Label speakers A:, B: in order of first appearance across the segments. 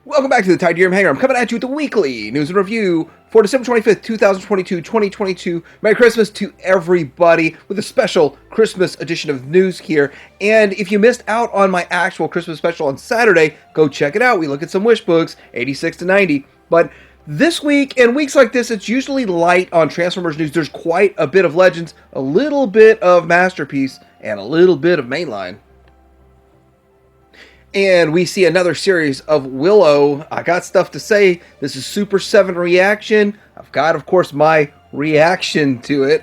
A: Welcome back to the Tide Hangar. I'm coming at you with the weekly news and review for December 25th, 2022. Merry Christmas to everybody with a special Christmas edition of news here. And if you missed out on my actual Christmas special on Saturday, go check it out. We look at some wish books, 86 to 90. But this week and weeks like this, it's usually light on Transormers news. There's quite a bit of Legends, a little bit of Masterpiece, and a little bit of Mainline. And we see another series of Willow. I got stuff to say. This is Super 7 reaction. I've got, of course, my reaction to it.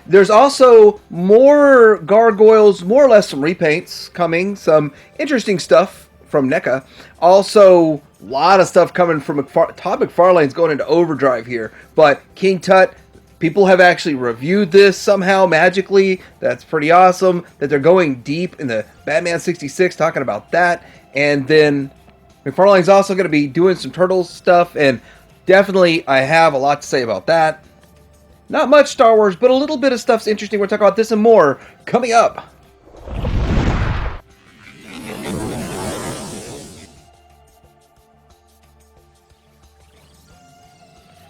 A: There's also more Gargoyles, more or less some repaints coming. Some interesting stuff from Neca. Also, a lot of stuff coming from Todd McFarlane's going into overdrive here. But King Tutt, people have actually reviewed this somehow magically. That's pretty awesome that they're going deep in the Batman 66 talking about that. And then McFarlane's also going to be doing some Turtles stuff, and definitely I have a lot to say about that. Not much Star Wars, but a little bit of stuff's interesting. We're talking about this and more coming up.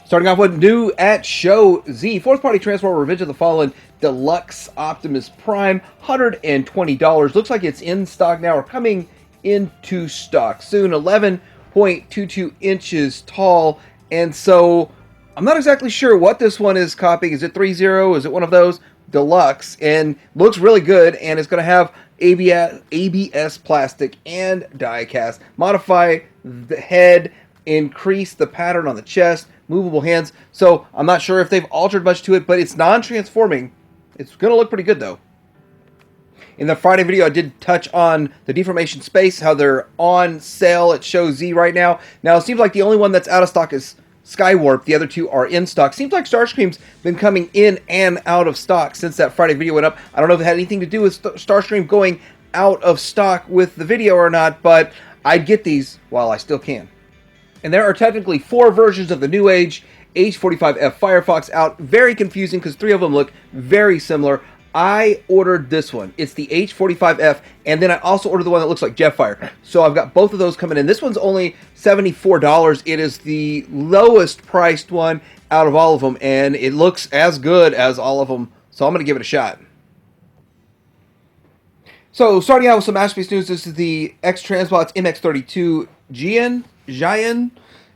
A: Starting off with new at Show Z, fourth party Transformer Revenge of the Fallen Deluxe Optimus Prime, $120. Looks like it's in stock now, or coming into stock soon. 11.22 inches tall, and so I'm not exactly sure what this one is copying. Is it 3.0? Is it one of those? Deluxe, and looks really good, and it's going to have ABS plastic and die cast. Modify the head, increase the pattern on the chest, movable hands. So I'm not sure if they've altered much to it, but it's non-transforming. It's going to look pretty good though. In the Friday video, I did touch on the Deformation Space, how they're on sale at Show Z right now. Now, it seems like the only one that's out of stock is Skywarp. The other two are in stock. Seems like Starscream's been coming in and out of stock since that Friday video went up. I don't know if it had anything to do with Starscream going out of stock with the video or not, but I'd get these while I still can. And there are technically 4 versions of the New Age H45F Firefox out. Very confusing because 3 of them look very similar. I ordered this one. It's the H45F, and then I also ordered the one that looks like Jetfire. So I've got both of those coming in. This one's only $74. It is the lowest priced one out of all of them, and it looks as good as all of them. So I'm going to give it a shot. So starting out with some Masterpiece news, this is the X-Transbots MX32 Jian,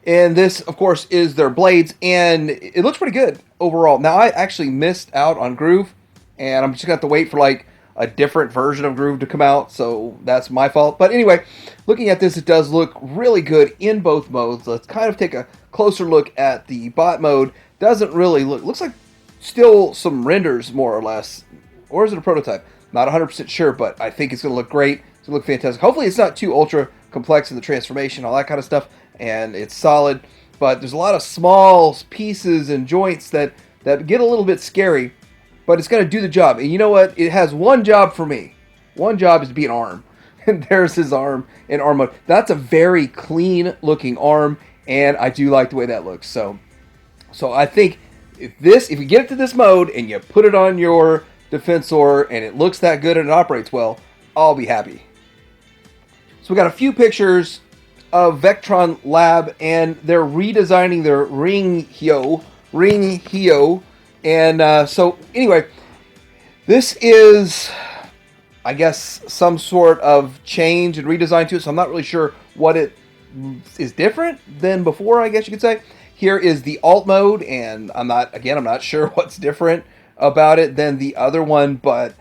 A: and this, of course, is their blades, and it looks pretty good overall. Now, I actually missed out on Groove, and I'm just going to have to wait for, like, a different version of Groove to come out, so that's my fault. But anyway, looking at this, it does look really good in both modes. Let's kind of take a closer look at the bot mode. Doesn't really looks like still some renders, more or less. Or is it a prototype? Not 100% sure, but I think it's going to look great. It's going to look fantastic. Hopefully it's not too ultra complex in the transformation, all that kind of stuff, and it's solid. But there's a lot of small pieces and joints that get a little bit scary, but it's going to do the job. And you know what? It has one job for me. One job is to be an arm. And there's his arm in arm mode. That's a very clean looking arm, and I do like the way that looks. So I think if you get it to this mode and you put it on your Defensor and it looks that good and it operates well, I'll be happy. So we got a few pictures of Vectron Lab, and they're redesigning their Ring Hyo. And so anyway, this is, I guess, some sort of change and redesign to it. So I'm not really sure what it is different than before, I guess you could say. Here is the alt mode, and I'm not sure what's different about it than the other one, but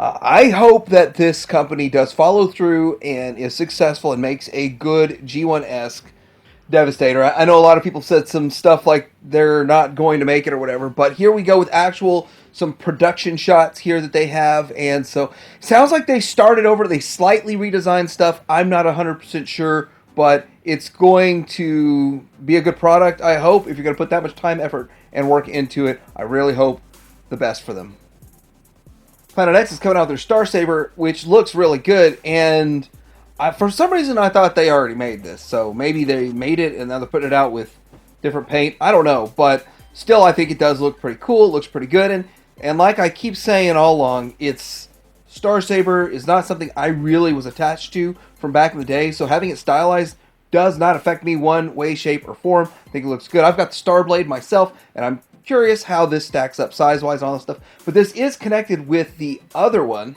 A: I hope that this company does follow through and is successful and makes a good G1-esque Devastator. I know a lot of people said some stuff like they're not going to make it or whatever, but here we go with some production shots here that they have, and so it sounds like they started over, they slightly redesigned stuff. I'm not 100% sure, but it's going to be a good product, I hope. If you're going to put that much time, effort, and work into it, I really hope the best for them. Planet X is coming out with their Star Saber, which looks really good, and for some reason I thought they already made this, so maybe they made it and now they're putting it out with different paint. I don't know, but still I think it does look pretty cool. It looks pretty good, and like I keep saying all along, Star Saber is not something I really was attached to from back in the day, so having it stylized does not affect me one way, shape, or form. I think it looks good. I've got the Star Blade myself, and I'm curious how this stacks up size-wise and all this stuff. But this is connected with the other one.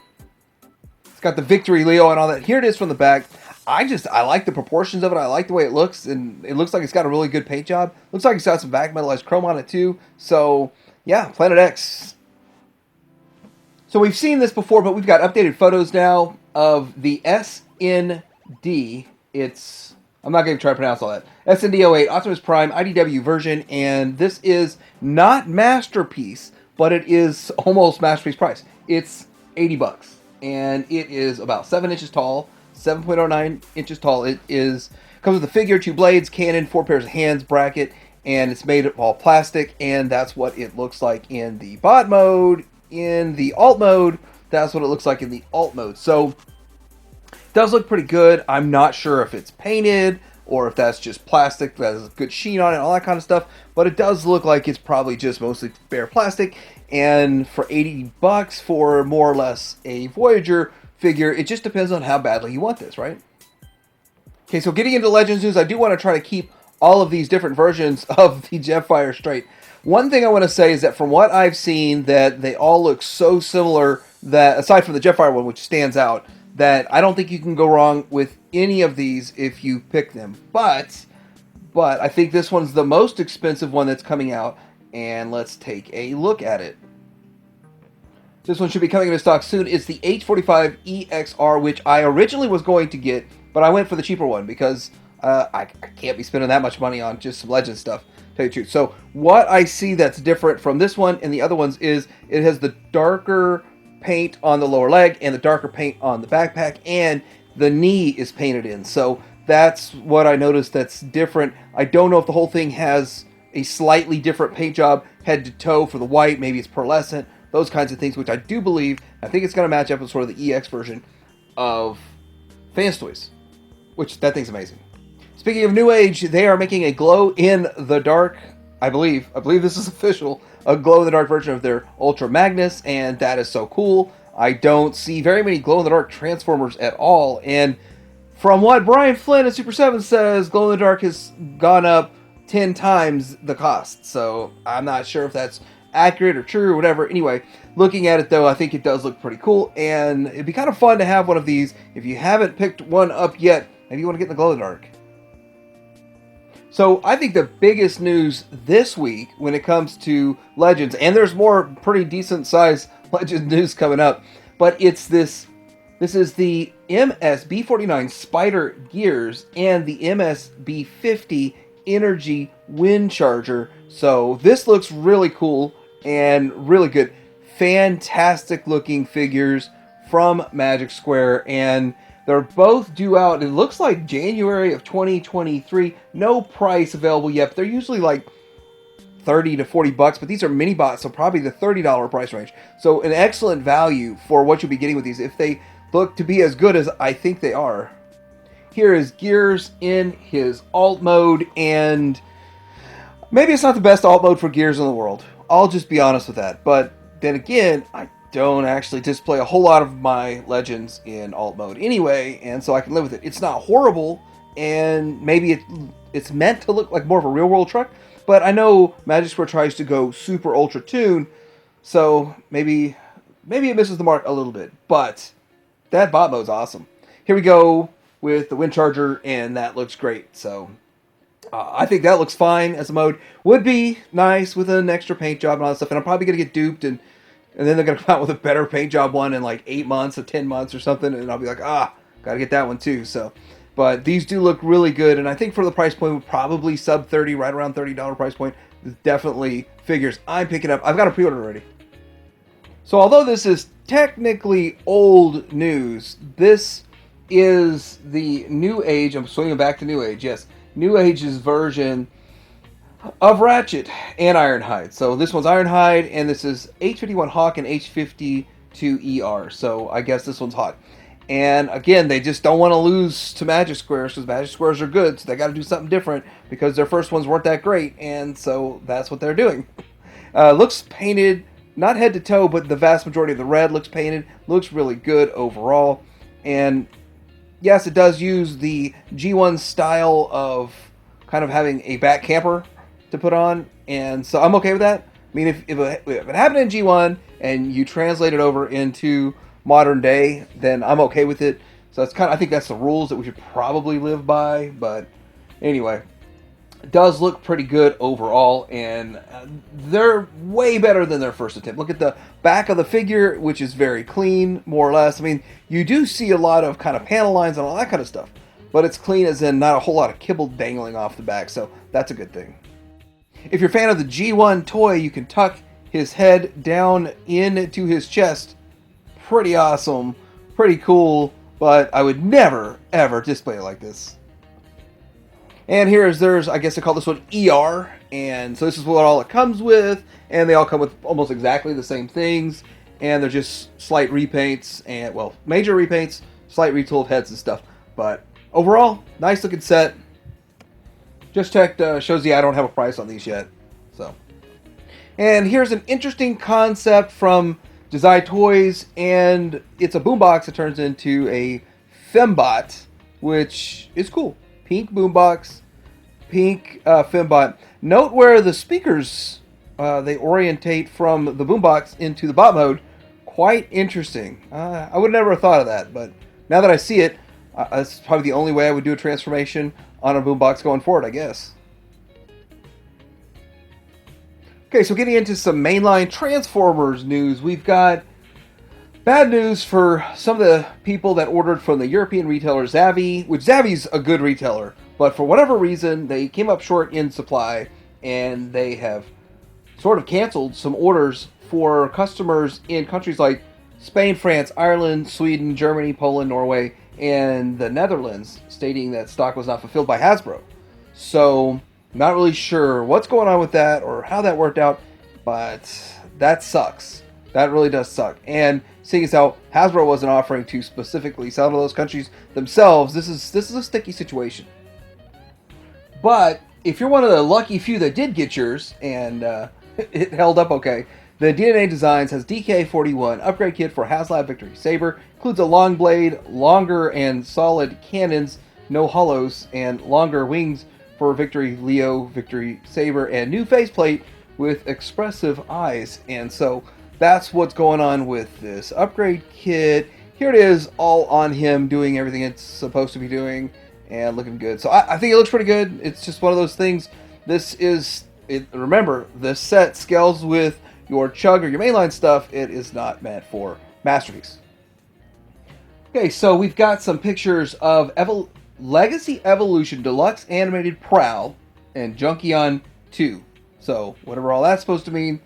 A: It's got the Victory Leo and all that. Here it is from the back. I like the proportions of it. I like the way it looks, and it looks like it's got a really good paint job. Looks like it's got some back metallized chrome on it too. So yeah, Planet X. So we've seen this before, but we've got updated photos now of the SND. I'm not going to try to pronounce all that. SND-08 Optimus Prime IDW version, and this is not Masterpiece, but it is almost Masterpiece price. It's $80, and it is about 7 inches tall. 7.09 inches tall. It comes with a figure, 2 blades, cannon, 4 pairs of hands, bracket, and it's made of all plastic, and that's what it looks like in the bot mode. In the alt mode, that's what it looks like in the alt mode. So it does look pretty good. I'm not sure if it's painted or if that's just plastic that has a good sheen on it, all that kind of stuff, but it does look like it's probably just mostly bare plastic. And for $80 for more or less a Voyager figure, it just depends on how badly you want this, right? Okay, so getting into Legends news, I do want to try to keep all of these different versions of the Jetfire straight. One thing I want to say is that from what I've seen, that they all look so similar that, aside from the Jetfire one, which stands out, that I don't think you can go wrong with any of these if you pick them. But I think this one's the most expensive one that's coming out, and let's take a look at it. This one should be coming into stock soon. It's the H45EXR, which I originally was going to get, but I went for the cheaper one because I can't be spending that much money on just some Legends stuff, to tell you the truth. So what I see that's different from this one and the other ones is it has the darker paint on the lower leg and the darker paint on the backpack, and the knee is painted in. So that's what I noticed that's different. I don't know if the whole thing has a slightly different paint job head to toe for the white. Maybe it's pearlescent. Those kinds of things, which I do believe, I think it's going to match up with sort of the EX version of Fans Toys, which that thing's amazing. Speaking of New Age, they are making a glow-in-the-dark, I believe this is official, a glow-in-the-dark version of their Ultra Magnus, and that is so cool. I don't see very many glow-in-the-dark Transformers at all, and from what Brian Flynn at Super 7 says, glow-in-the-dark has gone up 10 times the cost, so I'm not sure if that's accurate or true or whatever. Anyway, looking at it though, I think it does look pretty cool, and it'd be kind of fun to have one of these. If you haven't picked one up yet, maybe you want to get in the glow-in-the-dark. So I think the biggest news this week when it comes to Legends, and there's more pretty decent sized Legends news coming up, but it's this is the MSB49 Spider Gears and the MSB50 Energy Wind Charger. So this looks really cool and really good. Fantastic looking figures from Magic Square, and they're both due out, it looks like January of 2023. No price available yet, but they're usually like $30 to $40, but these are mini bots, so probably the $30 price range. So an excellent value for what you'll be getting with these if they look to be as good as I think they are. Here is Gears in his alt mode, and maybe it's not the best alt mode for Gears in the world. I'll just be honest with that. But then again, I don't actually display a whole lot of my Legends in alt mode anyway, and so I can live with it. It's not horrible, and maybe it's meant to look like more of a real world truck, but I know Magic Square tries to go super ultra tune, so maybe it misses the mark a little bit. But that bot mode's awesome. Here we go with the Wind Charger, and that looks great. So I think that looks fine as a mode. Would be nice with an extra paint job and all that stuff, and I'm probably going to get duped, and then they're going to come out with a better paint job one in like 8 months or 10 months or something, and I'll be like, got to get that one too. So, but these do look really good, and I think for the price point, we're probably sub 30, right around $30 price point. Definitely figures I'm picking up. I've got a pre-order already. So although this is technically old news, this is the New Age. I'm swinging back to New Age. Yes, New Age's version of Ratchet and Ironhide. So this one's Ironhide, and this is H51 Hawk and H52ER. So I guess this one's hot. And again, they just don't want to lose to Magic Squares because Magic Squares are good, so they got to do something different because their first ones weren't that great, and so that's what they're doing. Looks painted, not head to toe, but the vast majority of the red looks painted. Looks really good overall, and yes, it does use the G1 style of kind of having a back camper to put on, and so I'm okay with that. I mean, if it happened in G1 and you translate it over into modern day, then I'm okay with it. So that's kind of, I think that's the rules that we should probably live by. But anyway, it does look pretty good overall, and they're way better than their first attempt. Look at the back of the figure, which is very clean, more or less. I mean, you do see a lot of kind of panel lines and all that kind of stuff, but it's clean as in not a whole lot of kibble dangling off the back, so that's a good thing. If you're a fan of the G1 toy, you can tuck his head down into his chest. Pretty awesome, pretty cool, but I would never, ever display it like this. And here's theirs, I guess they call this one ER, and so this is what all it comes with, and they all come with almost exactly the same things, and they're just slight repaints, and, well, major repaints, slight retool of heads and stuff, but overall, nice looking set. Just checked, shows you I don't have a price on these yet, so. And here's an interesting concept from Design Toys, and it's a boombox that turns into a fembot, which is cool. Pink boombox, pink fembot. Note where the speakers they orientate from the boombox into the bot mode. Quite interesting. I would never have thought of that, but now that I see it, that's probably the only way I would do a transformation on a boombox going forward, I guess. Okay, so getting into some mainline Transformers news, we've got bad news for some of the people that ordered from the European retailer Zavvi, which Zavvi's a good retailer, but for whatever reason, they came up short in supply, and they have sort of canceled some orders for customers in countries like Spain, France, Ireland, Sweden, Germany, Poland, Norway, and the Netherlands, stating that stock was not fulfilled by Hasbro. So, not really sure what's going on with that or how that worked out, but that sucks. That really does suck. And seeing as how Hasbro wasn't offering to specifically sell to those countries themselves, this is a sticky situation. But if you're one of the lucky few that did get yours and it held up okay, the DNA Designs has DK41 upgrade kit for HasLab Victory Saber. Includes a long blade, longer and solid cannons, no hollows, and longer wings for Victory Leo, Victory Saber, and new faceplate with expressive eyes. And so that's what's going on with this upgrade kit. Here it is, all on him, doing everything it's supposed to be doing, and looking good. So I think it looks pretty good. It's just one of those things. This is, remember, this set scales with your Chug or your mainline stuff. It is not meant for Masterpiece. Okay, so we've got some pictures of Legacy Evolution Deluxe Animated Prowl and Junkion 2. So, whatever all that's supposed to mean,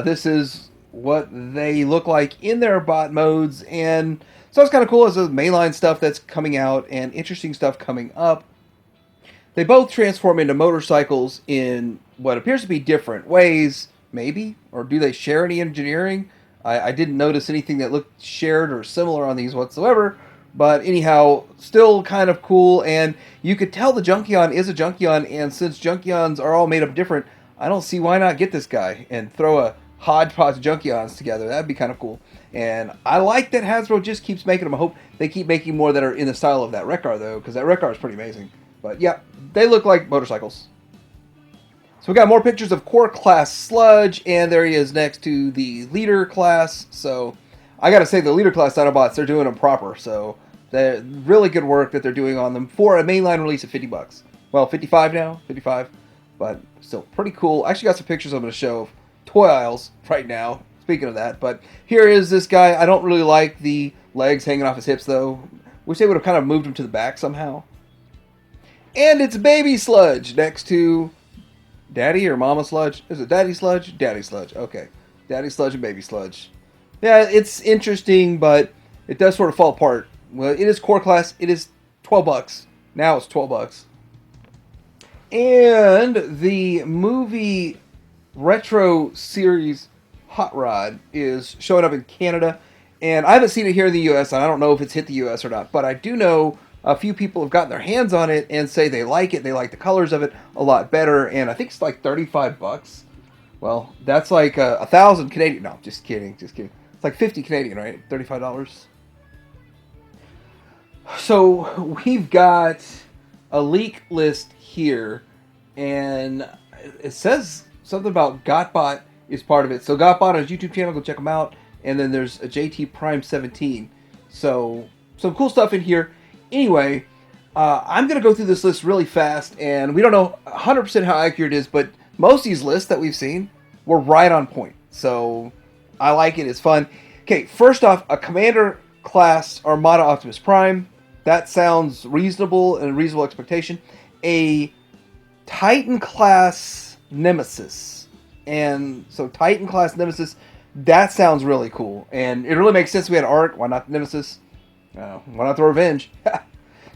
A: this is what they look like in their bot modes, and so it's kind of cool as the mainline stuff that's coming out and interesting stuff coming up. They both transform into motorcycles in what appears to be different ways, maybe, or do they share any engineering? I didn't notice anything that looked shared or similar on these whatsoever, but anyhow, still kind of cool, and you could tell the Junkion is a Junkion, and since Junkions are all made up different, I don't see why not get this guy and throw a hodgepodge of Junkions together. That'd be kind of cool. And I like that Hasbro just keeps making them. I hope they keep making more that are in the style of that Wreck-Gar, though, because that Wreck-Gar is pretty amazing. But yeah, they look like motorcycles. So we got more pictures of Core Class Sludge, and there he is next to the Leader Class. So I gotta say, the Leader Class Dinobots, they're doing them proper. So they're really good work that they're doing on them for a mainline release of $50. Well, 55 now, 55, but still pretty cool. I actually got some pictures I'm gonna show of toy aisles right now. Speaking of that, but here is this guy. I don't really like the legs hanging off his hips, though. Wish they would have kind of moved him to the back somehow. And it's Baby Sludge next to Daddy or Mama Sludge. Is it Daddy Sludge? Daddy Sludge. Okay. Daddy Sludge and Baby Sludge. Yeah, it's interesting, but it does sort of fall apart. Well, it is core class. It is $12. Now it's $12. And the movie Retro Series Hot Rod is showing up in Canada. And I haven't seen it here in the U.S., and I don't know if it's hit the U.S. or not. But I do know a few people have gotten their hands on it and say they like it. They like the colors of it a lot better. And I think it's like $35. Well, that's like 1,000 Canadian. No, just kidding. Just kidding. It's like 50 Canadian, right? $35. So we've got a leak list here, and it says something about Gotbot is part of it. So Gotbot on his YouTube channel, go check him out. And then there's a JT Prime 17. So some cool stuff in here. Anyway, I'm going to go through this list really fast, and we don't know 100% how accurate it is, but most of these lists that we've seen were right on point. So I like it. It's fun. Okay, first off, a Commander class Armada Optimus Prime. That sounds reasonable and a reasonable expectation. A Titan class Nemesis. And so Titan class Nemesis, that sounds really cool. And it really makes sense. We had Arc. Why not Nemesis? Why not the Revenge?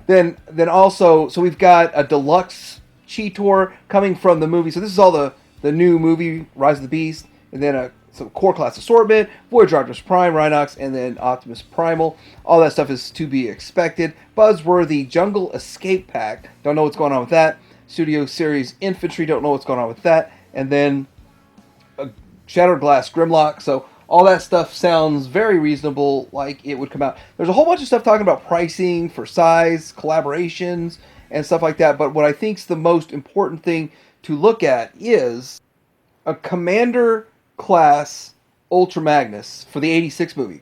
A: Then also, so we've got a deluxe Cheetor coming from the movie. So this is all the new movie, Rise of the Beast. And then some core class assortment, Voyager Optimus Prime, Rhinox, and then Optimus Primal. All that stuff is to be expected. Buzzworthy Jungle Escape Pack. Don't know what's going on with that. Studio Series Infantry. Don't know what's going on with that. And then a Shattered Glass Grimlock. So all that stuff sounds very reasonable, like it would come out. There's a whole bunch of stuff talking about pricing for size, collaborations, and stuff like that. But what I think is the most important thing to look at is a Commander class Ultra Magnus for the 86 movie.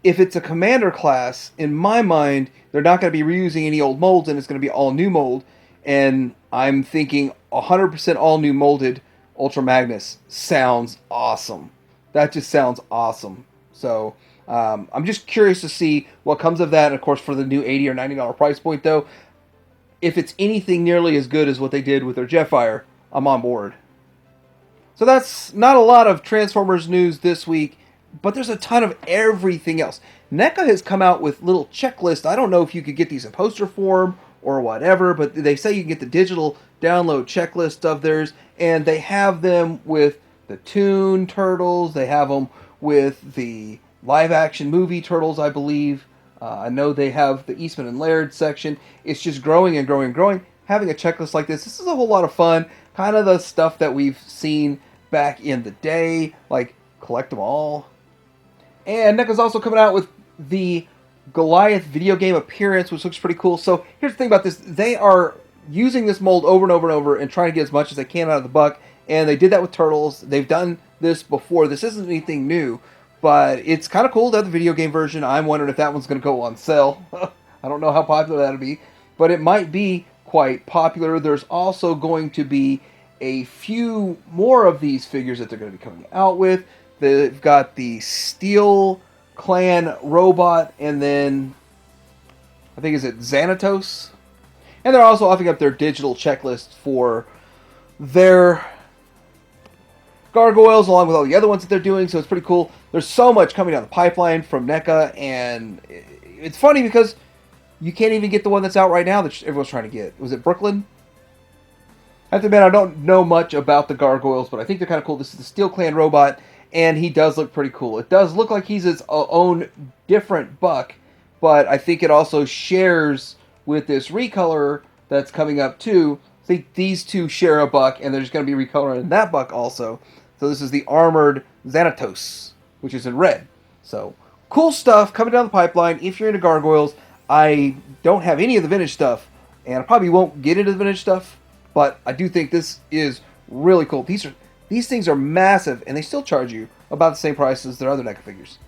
A: If it's a Commander class, in my mind, they're not going to be reusing any old molds, and it's going to be all new mold. And I'm thinking 100% all new molded Ultra Magnus sounds awesome. That just sounds awesome. So I'm just curious to see what comes of that. And of course, for the new $80 or $90 price point, though, if it's anything nearly as good as what they did with their Jetfire, I'm on board. So that's not a lot of Transformers news this week, but there's a ton of everything else. NECA has come out with little checklists. I don't know if you could get these in poster form or whatever, but they say you can get the digital download checklist of theirs, and they have them with the Toon Turtles. They have them with the live-action movie Turtles, I believe. I know they have the Eastman and Laird section. It's just growing and growing and growing. Having a checklist like this is a whole lot of fun. Kind of the stuff that we've seen back in the day, like collect them all. And NECA's also coming out with the Goliath video game appearance, which looks pretty cool. So here's the thing about this. They are using this mold over and over and over and trying to get as much as they can out of the buck. And they did that with Turtles. They've done this before. This isn't anything new, but it's kind of cool to have the video game version. I'm wondering if that one's going to go on sale. I don't know how popular that'll be, but it might be quite popular. There's also going to be a few more of these figures that they're going to be coming out with. They've got the Steel Clan robot, and then I think is it Xanatos, and they're also offering up their digital checklist for their Gargoyles, along with all the other ones that they're doing. So it's pretty cool. There's so much coming down the pipeline from NECA, and it's funny because you can't even get the one that's out right now that everyone's trying to get. Was it Brooklyn? I have to admit, I don't know much about the Gargoyles, but I think they're kind of cool. This is the Steel Clan robot, and he does look pretty cool. It does look like he's his own different buck, but I think it also shares with this recolor that's coming up too. I think these two share a buck, and there's going to be recoloring in that buck also. So this is the armored Xanatos, which is in red. So cool stuff coming down the pipeline. If you're into Gargoyles, I don't have any of the vintage stuff, and I probably won't get into the vintage stuff, but I do think this is really cool. These things are massive, and they still charge you about the same price as their other NECA figures.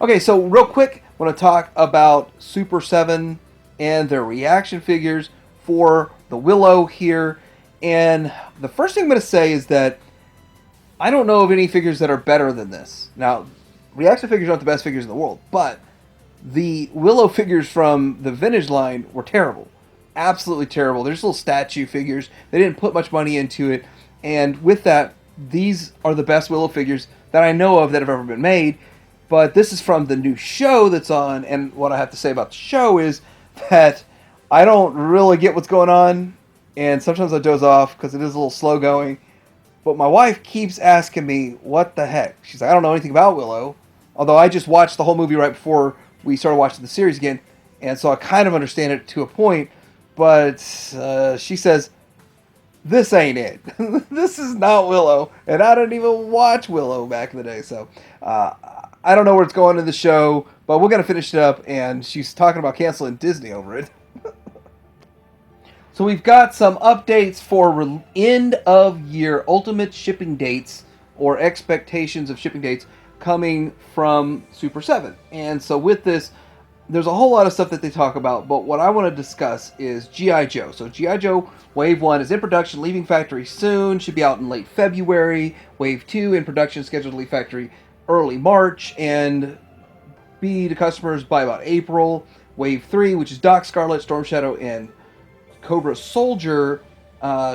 A: Okay, so real quick, I want to talk about Super 7 and their reaction figures for the Willow here. And the first thing I'm going to say is that I don't know of any figures that are better than this. Now, reaction figures aren't the best figures in the world, but the Willow figures from the vintage line were terrible. Absolutely terrible. They're just little statue figures. They didn't put much money into it. And with that, these are the best Willow figures that I know of that have ever been made. But this is from the new show that's on. And what I have to say about the show is that I don't really get what's going on. And sometimes I doze off because it is a little slow going. But my wife keeps asking me, what the heck? She's like, I don't know anything about Willow. Although I just watched the whole movie right before we started watching the series again. And so I kind of understand it to a point. But she says, this ain't it. This is not Willow. And I didn't even watch Willow back in the day. So I don't know where it's going in the show, but we're gonna finish it up, and she's talking about canceling Disney over it. So we've got some updates for end of year ultimate shipping dates or expectations of shipping dates coming from Super 7. And so with this, there's a whole lot of stuff that they talk about, but what I want to discuss is G.I. Joe. So G.I. Joe Wave 1 is in production, leaving factory soon, should be out in late February. Wave 2 in production, scheduled to leave factory early March, and be to customers by about April. Wave 3, which is Doc Scarlet, Storm Shadow, and Cobra Soldier,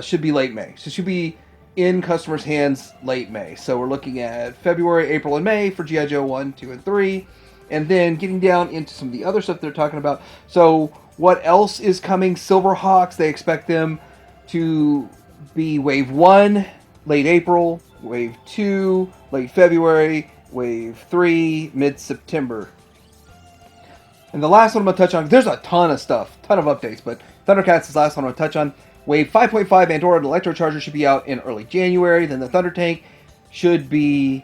A: should be late May. So it should be in customers' hands late May. So we're looking at February, April, and May for G.I. Joe 1, 2, and 3. And then getting down into some of the other stuff they're talking about. So what else is coming? Silverhawks, they expect them to be Wave 1, late April. Wave 2, late February. Wave 3, mid-September. And the last one I'm going to touch on, there's a ton of stuff, ton of updates, but Thundercats is the last one I'm going to touch on. Wave 5.5 Andorra and Electrocharger should be out in early January. Then the Thunder Tank should be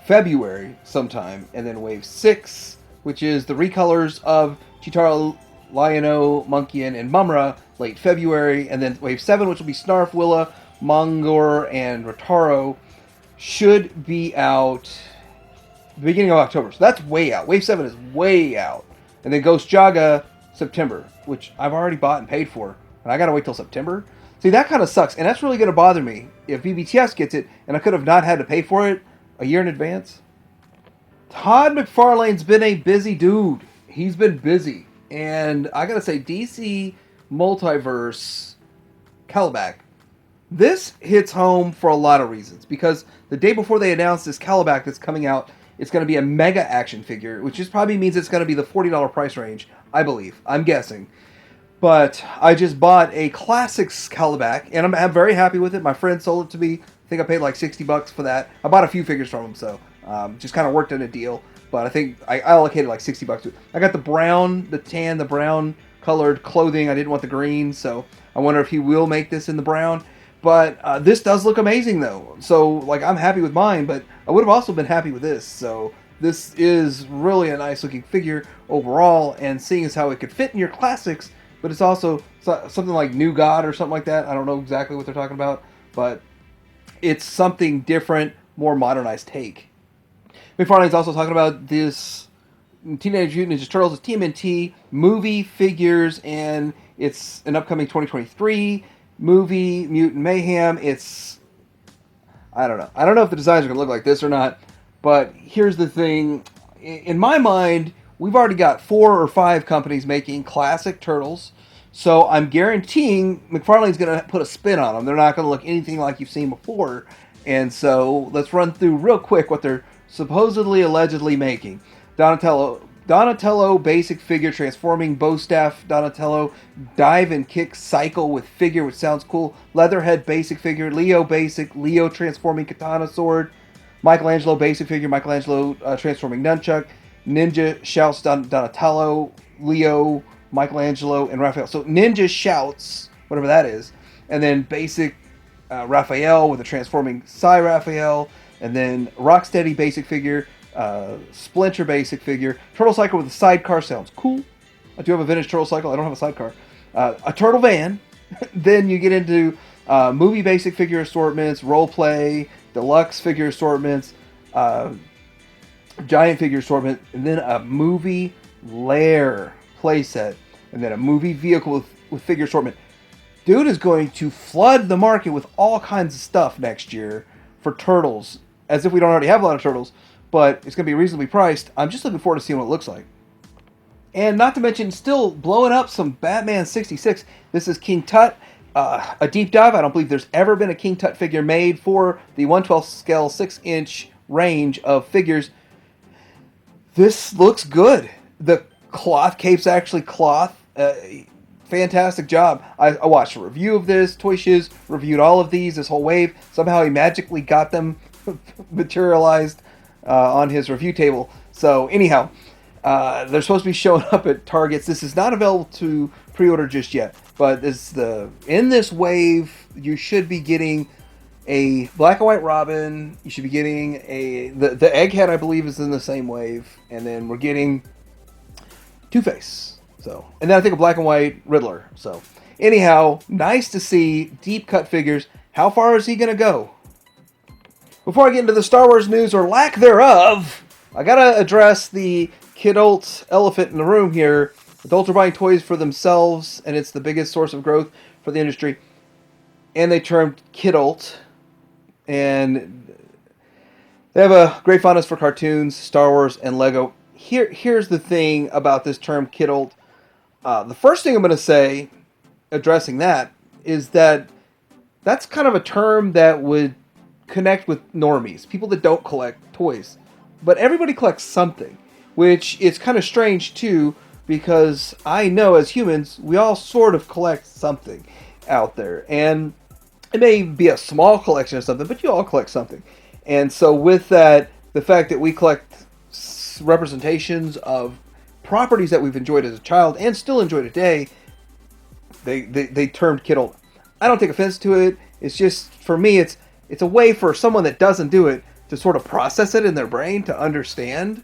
A: February sometime. And then Wave 6, which is the recolors of Chitara, Lion-O, Monkeyan, and Mumra, late February. And then Wave 7, which will be Snarf, Willa, Mongor, and Rotaro, should be out the beginning of October. So that's way out. Wave 7 is way out. And then Ghost Jaga, September, which I've already bought and paid for. And I gotta wait till September? See, that kind of sucks. And that's really gonna bother me if BBTS gets it and I could have not had to pay for it a year in advance. Todd McFarlane's been a busy dude. He's been busy. And I gotta say, DC Multiverse Kalibak, this hits home for a lot of reasons. Because the day before they announced this Kalibak that's coming out, it's going to be a mega action figure, which just probably means it's going to be the $40 price range, I believe. I'm guessing. But I just bought a Classics Kalibak, and I'm very happy with it. My friend sold it to me. I think I paid like $60 for that. I bought a few figures from him, so just kind of worked in a deal. But I think I allocated like $60 to it. I got the brown, the tan, the brown colored clothing. I didn't want the green, so I wonder if he will make this in the brown. But this does look amazing, though. So, like, I'm happy with mine, but I would have also been happy with this. So, this is really a nice-looking figure overall, and seeing as how it could fit in your classics, but it's also something like New God or something like that. I don't know exactly what they're talking about, but it's something different, more modernized take. McFarlane's also talking about this Teenage Mutant Ninja Turtles, TMNT movie figures, and it's an upcoming 2023 movie, Mutant Mayhem. I don't know. I don't know if the designs are going to look like this or not, but here's the thing. In my mind, we've already got 4 or 5 companies making classic Turtles, so I'm guaranteeing McFarlane's going to put a spin on them. They're not going to look anything like you've seen before, and so let's run through real quick what they're supposedly, allegedly making. Donatello basic figure transforming bow staff. Donatello dive and kick cycle with figure, which sounds cool. Leatherhead basic figure. Leo basic. Leo transforming katana sword. Michelangelo basic figure. Michelangelo transforming nunchuck. Ninja shouts Donatello. Leo, Michelangelo, and Raphael. So Ninja shouts, whatever that is. And then basic Raphael with a transforming Psy Raphael. And then Rocksteady basic figure. Splinter basic figure. Turtle Cycle with a sidecar sounds cool. I do have a vintage Turtle Cycle. I don't have a sidecar. A Turtle Van. Then you get into movie basic figure assortments, role play, deluxe figure assortments, giant figure assortment, and then a movie lair playset, and then a movie vehicle with figure assortment. Dude is going to flood the market with all kinds of stuff next year for Turtles, as if we don't already have a lot of Turtles. But it's going to be reasonably priced. I'm just looking forward to seeing what it looks like. And not to mention, still blowing up some Batman 66. This is King Tutt, a deep dive. I don't believe there's ever been a King Tutt figure made for the 1/12 scale 6-inch range of figures. This looks good. The cloth cape's actually cloth. Fantastic job. I watched a review of this. Toy Shiz reviewed all of these, this whole wave. Somehow he magically got them materialized on his review table. So anyhow, they're supposed to be showing up at Targets. This is not available to pre-order just yet, but in this wave, you should be getting a black and white Robin. You should be getting the Egghead, I believe, is in the same wave, and then we're getting Two-Face. So, and then I think a black and white Riddler. So, anyhow, nice to see deep cut figures. How far is he gonna go? Before I get into the Star Wars news or lack thereof, I gotta address the kidult elephant in the room here. Adults are buying toys for themselves, and it's the biggest source of growth for the industry. And they termed kidult, and they have a great fondness for cartoons, Star Wars, and Lego. Here's the thing about this term kidult. The first thing I'm going to say, addressing that, is that that's kind of a term that would connect with normies, people that don't collect toys. But everybody collects something, which is kind of strange too, because I know as humans, we all sort of collect something out there. And it may be a small collection of something, but you all collect something. And so with that, the fact that we collect representations of properties that we've enjoyed as a child and still enjoy today, they termed kidult. I don't take offense to it. It's just, for me, it's a way for someone that doesn't do it to sort of process it in their brain to understand.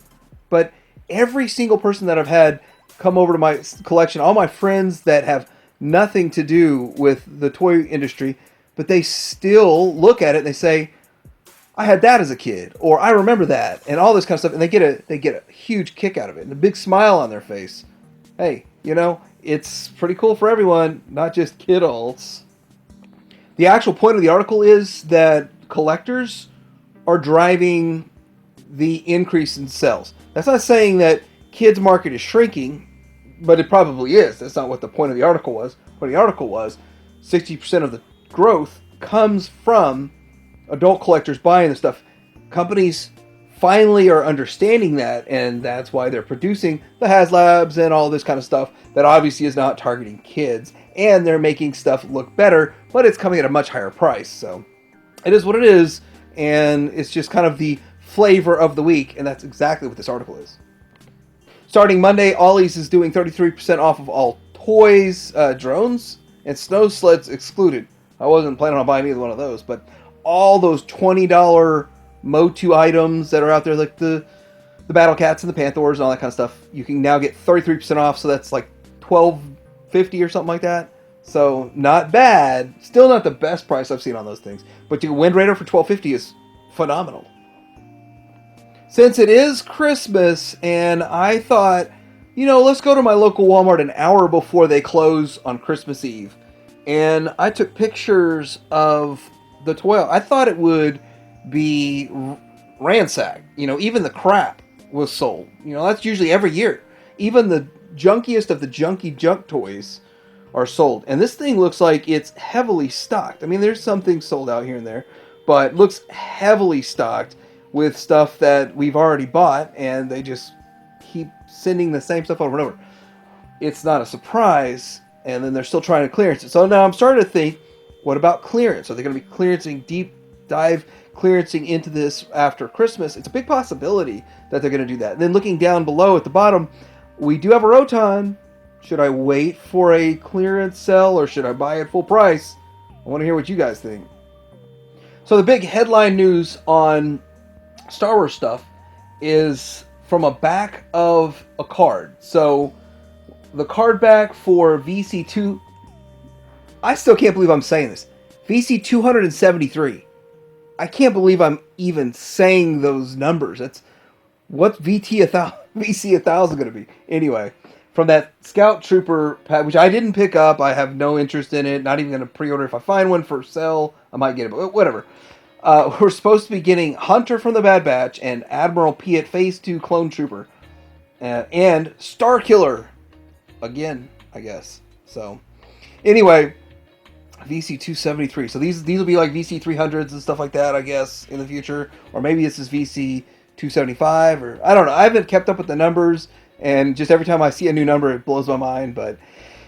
A: But every single person that I've had come over to my collection, all my friends that have nothing to do with the toy industry, but they still look at it and they say, I had that as a kid, or I remember that, and all this kind of stuff, and they get a huge kick out of it, and a big smile on their face. Hey, it's pretty cool for everyone, not just kidults. The actual point of the article is that collectors are driving the increase in sales. That's not saying that kids' market is shrinking, but it probably is. That's not what the point of the article was. What the article was, 60% of the growth comes from adult collectors buying the stuff. Companies finally are understanding that, and that's why they're producing the HasLabs and all this kind of stuff that obviously is not targeting kids, and they're making stuff look better, but it's coming at a much higher price. So it is what it is, and it's just kind of the flavor of the week, and that's exactly what this article is. Starting Monday, Ollie's is doing 33% off of all toys, drones, and snow sleds excluded. I wasn't planning on buying either one of those, but all those $20 Motu items that are out there, like the Battle Cats and the Panthers and all that kind of stuff, you can now get 33% off, so that's like $12.50 or something like that. So not bad. Still not the best price I've seen on those things, but the Wind Raider for $12.50 is phenomenal. Since it is Christmas, and I thought, let's go to my local Walmart an hour before they close on Christmas Eve, and I took pictures of the toy. I thought it would be ransacked. Even the crap was sold. That's usually every year. Even the junkiest of the junky junk toys are sold. And this thing looks like it's heavily stocked. I mean, there's some things sold out here and there, but looks heavily stocked with stuff that we've already bought, and they just keep sending the same stuff over and over. It's not a surprise, and then they're still trying to clearance it. So now I'm starting to think, what about clearance? Are they going to be clearancing, deep dive clearancing into this after Christmas? It's a big possibility that they're going to do that. And then looking down below at the bottom, we do have a Roton. Should I wait for a clearance sale, or should I buy it full price? I want to hear what you guys think. So the big headline news on Star Wars stuff is from a back of a card. So the card back for VC2, I still can't believe I'm saying this, VC 273. I can't believe I'm even saying those numbers. That's what's VC 1000 going to be. Anyway, from that Scout Trooper pack, which I didn't pick up, I have no interest in it. Not even going to pre-order. If I find one for sale, I might get it. But whatever. We're supposed to be getting Hunter from the Bad Batch and Admiral Piet Phase 2 Clone Trooper. And Star Killer. Again, I guess. So, anyway, VC 273. So these will be like VC 300s and stuff like that, I guess, in the future. Or maybe this is VC 275, or I don't know. I haven't kept up with the numbers, and just every time I see a new number, it blows my mind. But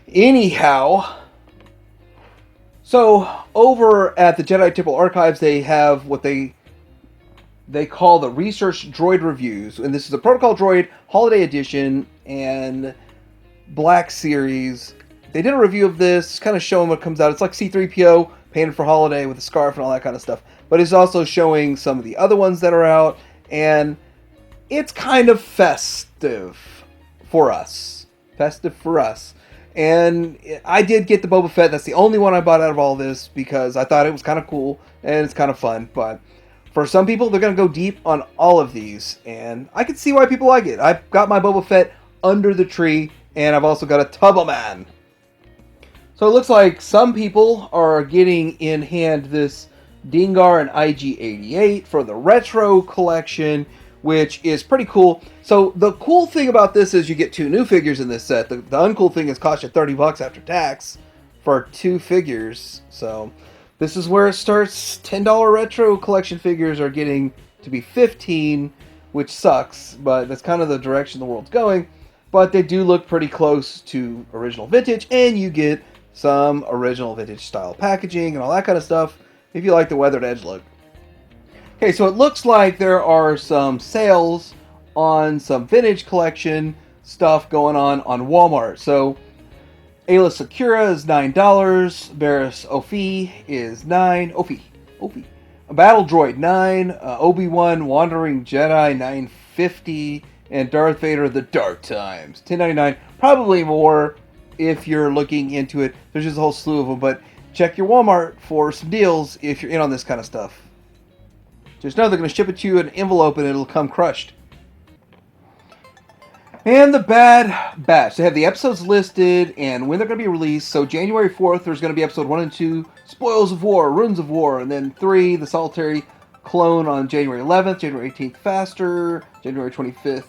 A: anyhow, so over at the Jedi Temple Archives, they have what they call the Research Droid Reviews, and this is a Protocol Droid Holiday Edition and Black Series. They did a review of this, kind of showing what comes out. It's like C-3PO painted for holiday with a scarf and all that kind of stuff. But it's also showing some of the other ones that are out, and it's kind of festive for us. Festive for us. And I did get the Boba Fett. That's the only one I bought out of all this because I thought it was kind of cool and it's kind of fun. But for some people, they're going to go deep on all of these, and I can see why people like it. I've got my Boba Fett under the tree, and I've also got a Tubbleman. So it looks like some people are getting in hand this Dengar and IG-88 for the Retro Collection, which is pretty cool. So the cool thing about this is you get 2 new figures in this set. The uncool thing is cost you $30 after tax for 2 figures. So this is where it starts. $10 Retro Collection figures are getting to be $15, which sucks, but that's kind of the direction the world's going. But they do look pretty close to original vintage, and you get some original vintage style packaging and all that kind of stuff if you like the weathered edge look. Okay, so it looks like there are some sales on some vintage collection stuff going on Walmart. So Ayla Sakura is $9, Barriss Offee is $9, Offee. A Battle Droid $9, Obi-Wan Wandering Jedi $9.50, and Darth Vader The Dark Times $10.99. Probably more if you're looking into it. There's just a whole slew of them, but check your Walmart for some deals if you're in on this kind of stuff. Just know they're going to ship it to you in an envelope and it'll come crushed. And the Bad Batch. They have the episodes listed and when they're going to be released. So January 4th, there's going to be episode 1 and 2, Spoils of War, Ruins of War. And then 3, The Solitary Clone on January 11th, January 18th, Faster, January 25th,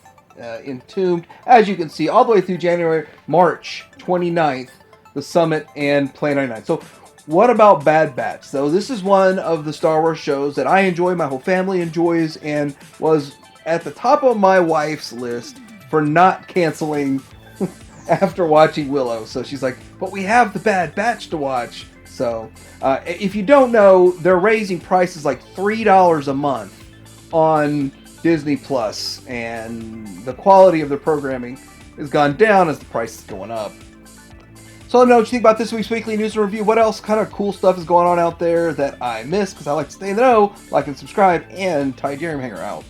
A: Entombed. As you can see, all the way through March 29th, The Summit and Plan 99. So what about Bad Batch? So this is one of the Star Wars shows that I enjoy, my whole family enjoys, and was at the top of my wife's list for not canceling after watching Willow. So she's like, but we have the Bad Batch to watch. So if you don't know, they're raising prices like $3 a month on Disney Plus, and the quality of their programming has gone down as the price is going up. So let me know what you think about this week's Weekly News and Review. What else kind of cool stuff is going on out there that I missed? Because I like to stay in the know. Like and subscribe, and Ty Jeremy Hanger out.